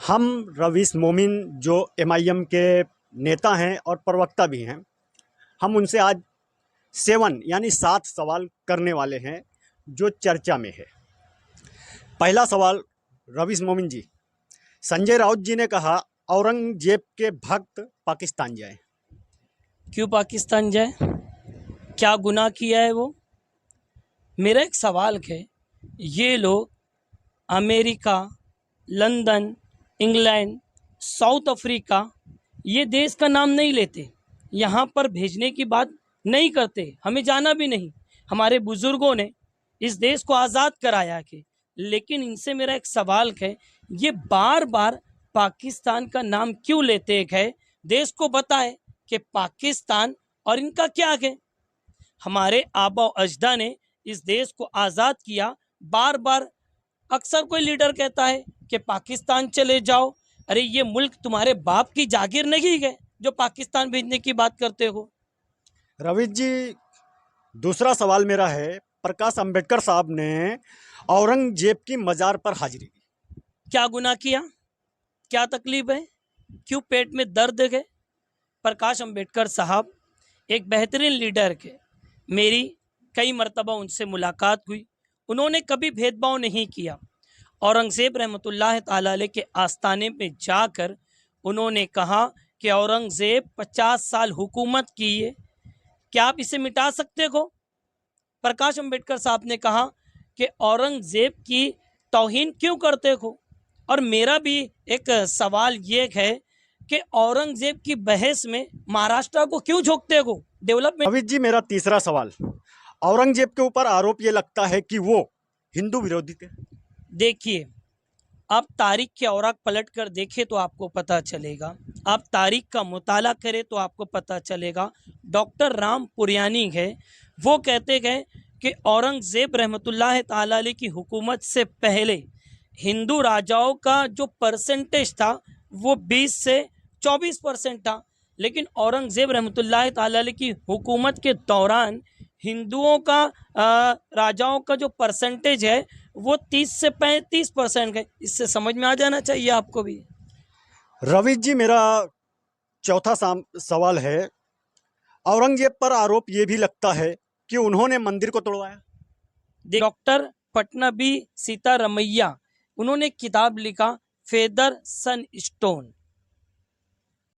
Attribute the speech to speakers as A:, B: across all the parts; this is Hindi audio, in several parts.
A: हम रवीश मोमिन जो एमआईएम के नेता हैं और प्रवक्ता भी हैं, हम उनसे आज 7 सवाल करने वाले हैं जो चर्चा में है। पहला सवाल, रवीश मोमिन जी, संजय राउत जी ने कहा औरंगजेब के भक्त पाकिस्तान जाए।
B: क्यों पाकिस्तान जाए? क्या गुनाह किया है वो? मेरा एक सवाल है, ये लोग America, London, England, south Africa, ये देश का नाम नहीं लेते, यहाँ पर भेजने की बात नहीं करते, हमें जाना भी नहीं। हमारे बुजुर्गों ने इस देश को आज़ाद कराया कि, लेकिन इनसे मेरा एक सवाल है, ये बार बार पाकिस्तान का नाम क्यों लेते हैं? देश को बताए कि पाकिस्तान और इनका क्या है। हमारे आबा अजदा ने इस देश को आज़ाद किया। बार बार अक्सर कोई लीडर कहता है कि पाकिस्तान चले जाओ। अरे ये मुल्क तुम्हारे बाप की जागीर नहीं है जो पाकिस्तान भेजने की बात करते हो।
A: रवीश जी, दूसरा सवाल मेरा है, प्रकाश अंबेडकर साहब ने औरंगजेब की मज़ार पर हाजिरी दी।
B: क्या गुनाह किया? क्या तकलीफ है? क्यों पेट में दर्द है? प्रकाश अंबेडकर साहब एक बेहतरीन लीडर के, मेरी कई मरतबा उनसे मुलाकात हुई। उन्होंने कभी भेदभाव नहीं किया। औरंगज़ेब रहमतुल्लाह ताला अलैह के आस्थाने में जाकर उन्होंने कहा कि औरंगज़ेब 50 साल हुकूमत की है, क्या आप इसे मिटा सकते हो? प्रकाश अंबेडकर साहब ने कहा कि औरंगज़ेब की तौहीन क्यों करते हो? और मेरा भी एक सवाल ये है कि औरंगज़ेब की बहस में महाराष्ट्र को क्यों झोंकते हो? डेवलपमेंट।
A: रवीश जी, मेरा तीसरा सवाल, औरंगजेब के ऊपर आरोप ये लगता है कि वो हिंदू विरोधी थे।
B: देखिए, आप तारीख के औराक पलट कर देखें तो आपको पता चलेगा, आप तारीख का मुताला करें तो आपको पता चलेगा। डॉक्टर राम पुरियानी है, वो कहते गए कि औरंगज़ेब रहमतुल्लाह ताला अलैह की हुकूमत से पहले हिंदू राजाओं का जो परसेंटेज था वो 20 से 24% था, लेकिन औरंगज़ेब रहमतुल्लाह ताला अलैह की हुकूमत के दौरान हिंदुओं का राजाओं का जो परसेंटेज है वो 30 से 35% है। इससे समझ में आ जाना चाहिए आपको भी।
A: रवीश जी, मेरा चौथा सवाल है, औरंगजेब पर आरोप ये भी लगता है कि उन्होंने मंदिर को तोड़वाया।
B: डॉक्टर पटनाबी सीतारमैया, उन्होंने किताब लिखा फेदर सन स्टोन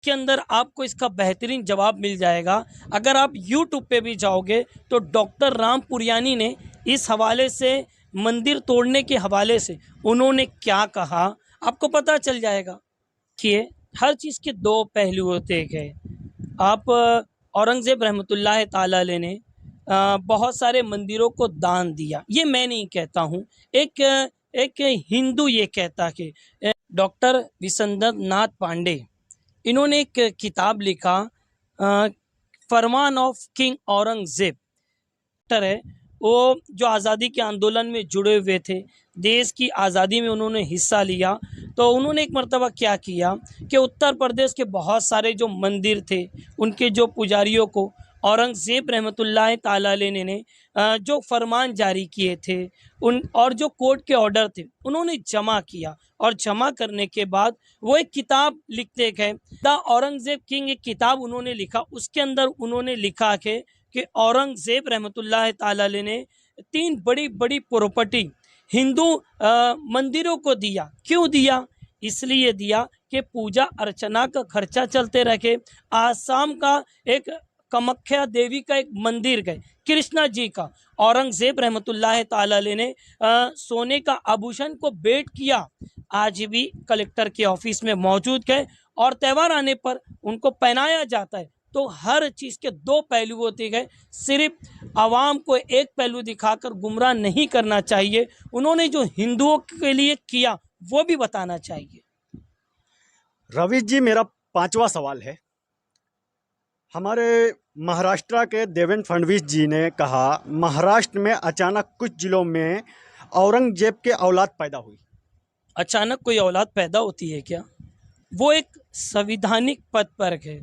B: के अंदर आपको इसका बेहतरीन जवाब मिल जाएगा। अगर आप यूट्यूब पे भी जाओगे तो डॉक्टर राम पुरियानी ने इस हवाले से, मंदिर तोड़ने के हवाले से उन्होंने क्या कहा, आपको पता चल जाएगा कि हर चीज़ के दो पहलू होते हैं। आप औरंगज़ेब रहमतुल्लाह ताला अलैह ने बहुत सारे मंदिरों को दान दिया, ये मैं नहीं कहता हूँ, एक हिंदू ये कहता कि डॉक्टर विसंदर नाथ पांडे, इन्होंने एक किताब लिखा फरमान ऑफ किंग औरंगज़ेब है, वो जो आज़ादी के आंदोलन में जुड़े हुए थे, देश की आज़ादी में उन्होंने हिस्सा लिया। तो उन्होंने एक मर्तबा क्या किया कि उत्तर प्रदेश के बहुत सारे जो मंदिर थे उनके जो पुजारियों को औरंगज़ेब रहमतुल्लाह ताला अलैह ने जो फरमान जारी किए थे उन, और जो कोर्ट के ऑर्डर थे, उन्होंने जमा किया। और जमा करने के बाद वो एक किताब लिखते गए, द औरंगज़ेब किंग, एक किताब उन्होंने लिखा। उसके अंदर उन्होंने लिखा कि औरंगज़ेब रहमतुल्लाह ताला अलैह ने 3 बड़ी बड़ी प्रॉपर्टी हिंदू मंदिरों को दिया। क्यों दिया? इसलिए दिया कि पूजा अर्चना का खर्चा चलते रखे। आसाम का एक कामाख्या देवी का एक मंदिर है, कृष्णा जी का, औरंगज़ेब रहमतुल्लाह ताला अलैह ने सोने का आभूषण को भेंट किया। आज भी कलेक्टर के ऑफिस में मौजूद है और त्यौहार आने पर उनको पहनाया जाता है। तो हर चीज़ के दो पहलू होते हैं, सिर्फ आवाम को एक पहलू दिखाकर गुमराह नहीं करना चाहिए। उन्होंने जो हिंदुओं के लिए किया वो भी बताना चाहिए।
A: रवीश जी, मेरा पांचवा सवाल है, हमारे महाराष्ट्र के देवेंद्र फडणवीस जी ने कहा महाराष्ट्र में अचानक कुछ जिलों में औरंगजेब के औलाद पैदा हुई।
B: अचानक कोई औलाद पैदा होती है क्या? वो एक संविधानिक पद पर है,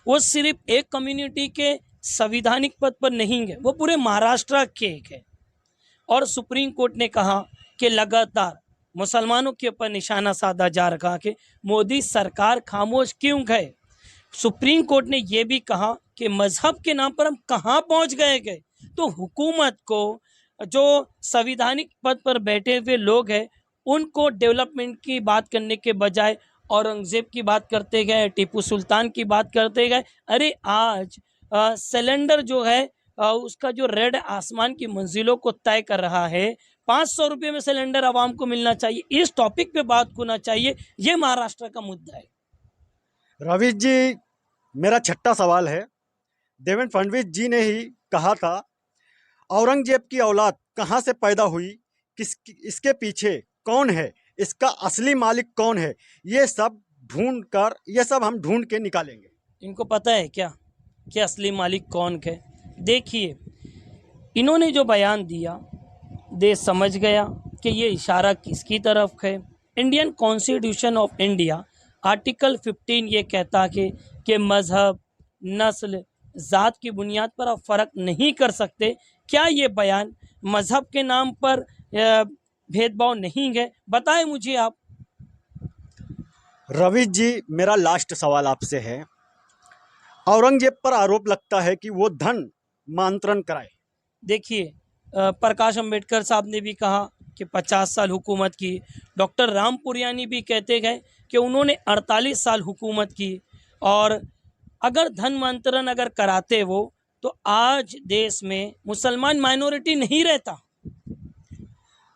B: वो सिर्फ एक कम्युनिटी के संविधानिक पद पर नहीं है, वो पूरे महाराष्ट्र के एक है। और सुप्रीम कोर्ट ने कहा कि लगातार मुसलमानों के ऊपर निशाना साधा जा रहा कि मोदी सरकार खामोश क्यों है। सुप्रीम कोर्ट ने यह भी कहा कि मजहब के नाम पर हम कहाँ पहुंच गए। तो हुकूमत को जो संवैधानिक पद पर बैठे हुए लोग हैं उनको डेवलपमेंट की बात करने के बजाय औरंगजेब की बात करते गए, टीपू सुल्तान की बात करते गए। अरे आज सिलेंडर जो है उसका जो रेट आसमान की मंजिलों को तय कर रहा है, 500 रुपये में सिलेंडर आवाम को मिलना चाहिए। इस टॉपिक पे बात होना चाहिए, ये महाराष्ट्र का मुद्दा है।
A: रवीश जी, मेरा छठा सवाल है। देवेंद्र फडणवीस जी ने ही कहा था औरंगजेब की औलाद कहाँ से पैदा हुई, इसके पीछे कौन है, इसका असली मालिक कौन है, ये सब हम ढूंढ के निकालेंगे।
B: इनको पता है क्या कि असली मालिक कौन है? देखिए, इन्होंने जो बयान दिया देश समझ गया कि ये इशारा किसकी तरफ है। Indian constitution of India article 15 ये कहता है कि मज़हब, नस्ल, ज़ात की बुनियाद पर आप फ़र्क नहीं कर सकते। क्या ये बयान मज़हब के नाम पर भेदभाव नहीं है? बताएं मुझे आप।
A: रवीश जी, मेरा लास्ट सवाल आपसे है। औरंगजेब पर आरोप लगता है कि वो धन मांत्रण कराए।
B: देखिए, प्रकाश अंबेडकर साहब ने भी कहा कि 50 साल हुकूमत की। डॉक्टर रामपुरियानी भी कहते गए कि उन्होंने 48 साल हुकूमत की। और अगर धन मंत्रण अगर कराते वो, तो आज देश में मुसलमान माइनॉरिटी नहीं रहता।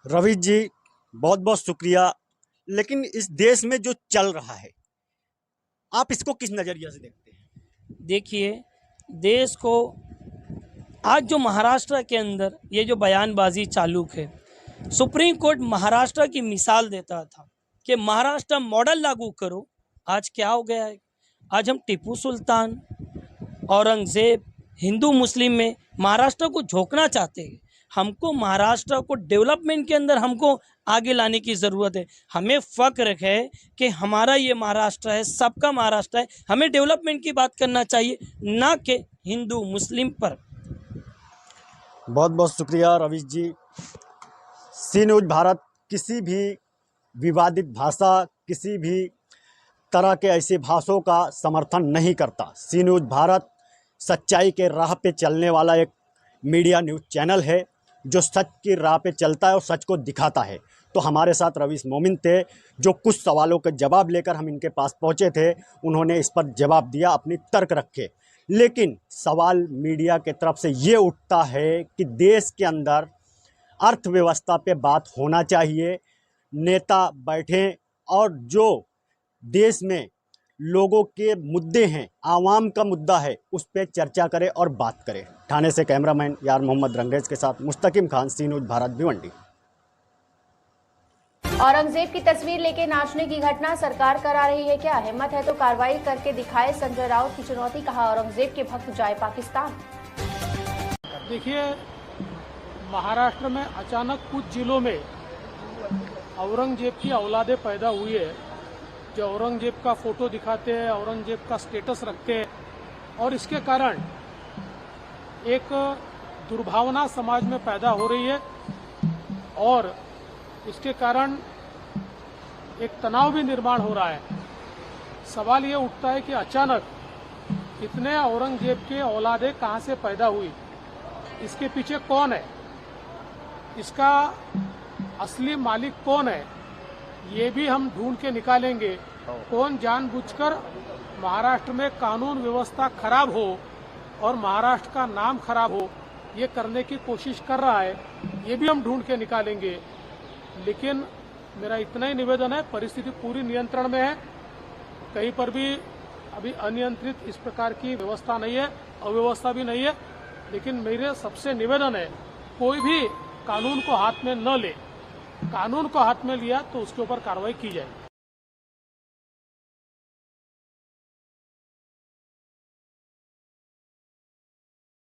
A: रवीश जी, बहुत बहुत शुक्रिया। लेकिन इस देश में जो चल रहा है, आप इसको किस नज़रिए से देखते हैं?
B: देखिए, देश को आज जो महाराष्ट्र के अंदर ये जो बयानबाजी चालू है, सुप्रीम कोर्ट महाराष्ट्र की मिसाल देता था कि महाराष्ट्र मॉडल लागू करो। आज क्या हो गया है? आज हम टीपू सुल्तान, औरंगजेब, हिंदू मुस्लिम में महाराष्ट्र को झोंकना चाहते हैं। हमको महाराष्ट्र को डेवलपमेंट के अंदर हमको आगे लाने की ज़रूरत है। हमें फ़ख्र है कि हमारा ये महाराष्ट्र है, सबका महाराष्ट्र है। हमें डेवलपमेंट की बात करना चाहिए, ना कि हिंदू मुस्लिम पर।
A: बहुत बहुत शुक्रिया रवीश जी। सी न्यूज़ भारत किसी भी विवादित भाषा, किसी भी तरह के ऐसे भाषाओं का समर्थन नहीं करता। सी न्यूज़ भारत सच्चाई के राह पे चलने वाला एक मीडिया न्यूज़ चैनल है जो सच की राह पे चलता है और सच को दिखाता है। तो हमारे साथ रवीश मोमिन थे, जो कुछ सवालों के जवाब लेकर हम इनके पास पहुंचे थे। उन्होंने इस पर जवाब दिया, अपनी तर्क रखे। लेकिन सवाल मीडिया के तरफ से ये उठता है कि देश के अंदर अर्थव्यवस्था पे बात होना चाहिए, नेता बैठें और जो देश में लोगों के मुद्दे हैं, आवाम का मुद्दा है, उस पर चर्चा करें और बात करें। ठाणे से कैमरामैन यार मोहम्मद रंगेज के साथ मुस्तकिम खान, सी न्यूज़ भारत, भिवंडी।
C: औरंगजेब की तस्वीर लेके नाचने की घटना सरकार करा रही है क्या? हिम्मत है तो कार्रवाई करके दिखाए, संजय राउत की चुनौती। कहा औरंगजेब के भक्त जाए पाकिस्तान।
D: देखिए, महाराष्ट्र में अचानक कुछ जिलों में औरंगजेब की औलादें पैदा हुई है, जो औरंगजेब का फोटो दिखाते हैं, औरंगजेब का स्टेटस रखते हैं, और इसके कारण एक दुर्भावना समाज में पैदा हो रही है और इसके कारण एक तनाव भी निर्माण हो रहा है। सवाल ये उठता है कि अचानक इतने औरंगजेब के औलादें कहां से पैदा हुई, इसके पीछे कौन है, इसका असली मालिक कौन है, ये भी हम ढूंढ के निकालेंगे। कौन जानबूझकर महाराष्ट्र में कानून व्यवस्था खराब हो और महाराष्ट्र का नाम खराब हो, ये करने की कोशिश कर रहा है, ये भी हम ढूंढ के निकालेंगे। लेकिन मेरा इतना ही निवेदन है, परिस्थिति पूरी नियंत्रण में है, कहीं पर भी अभी अनियंत्रित इस प्रकार की व्यवस्था नहीं है, अव्यवस्था भी नहीं है। लेकिन मेरे सबसे निवेदन है, कोई भी कानून को हाथ में न ले, कानून को हाथ में लिया तो उसके ऊपर कार्रवाई की जाए।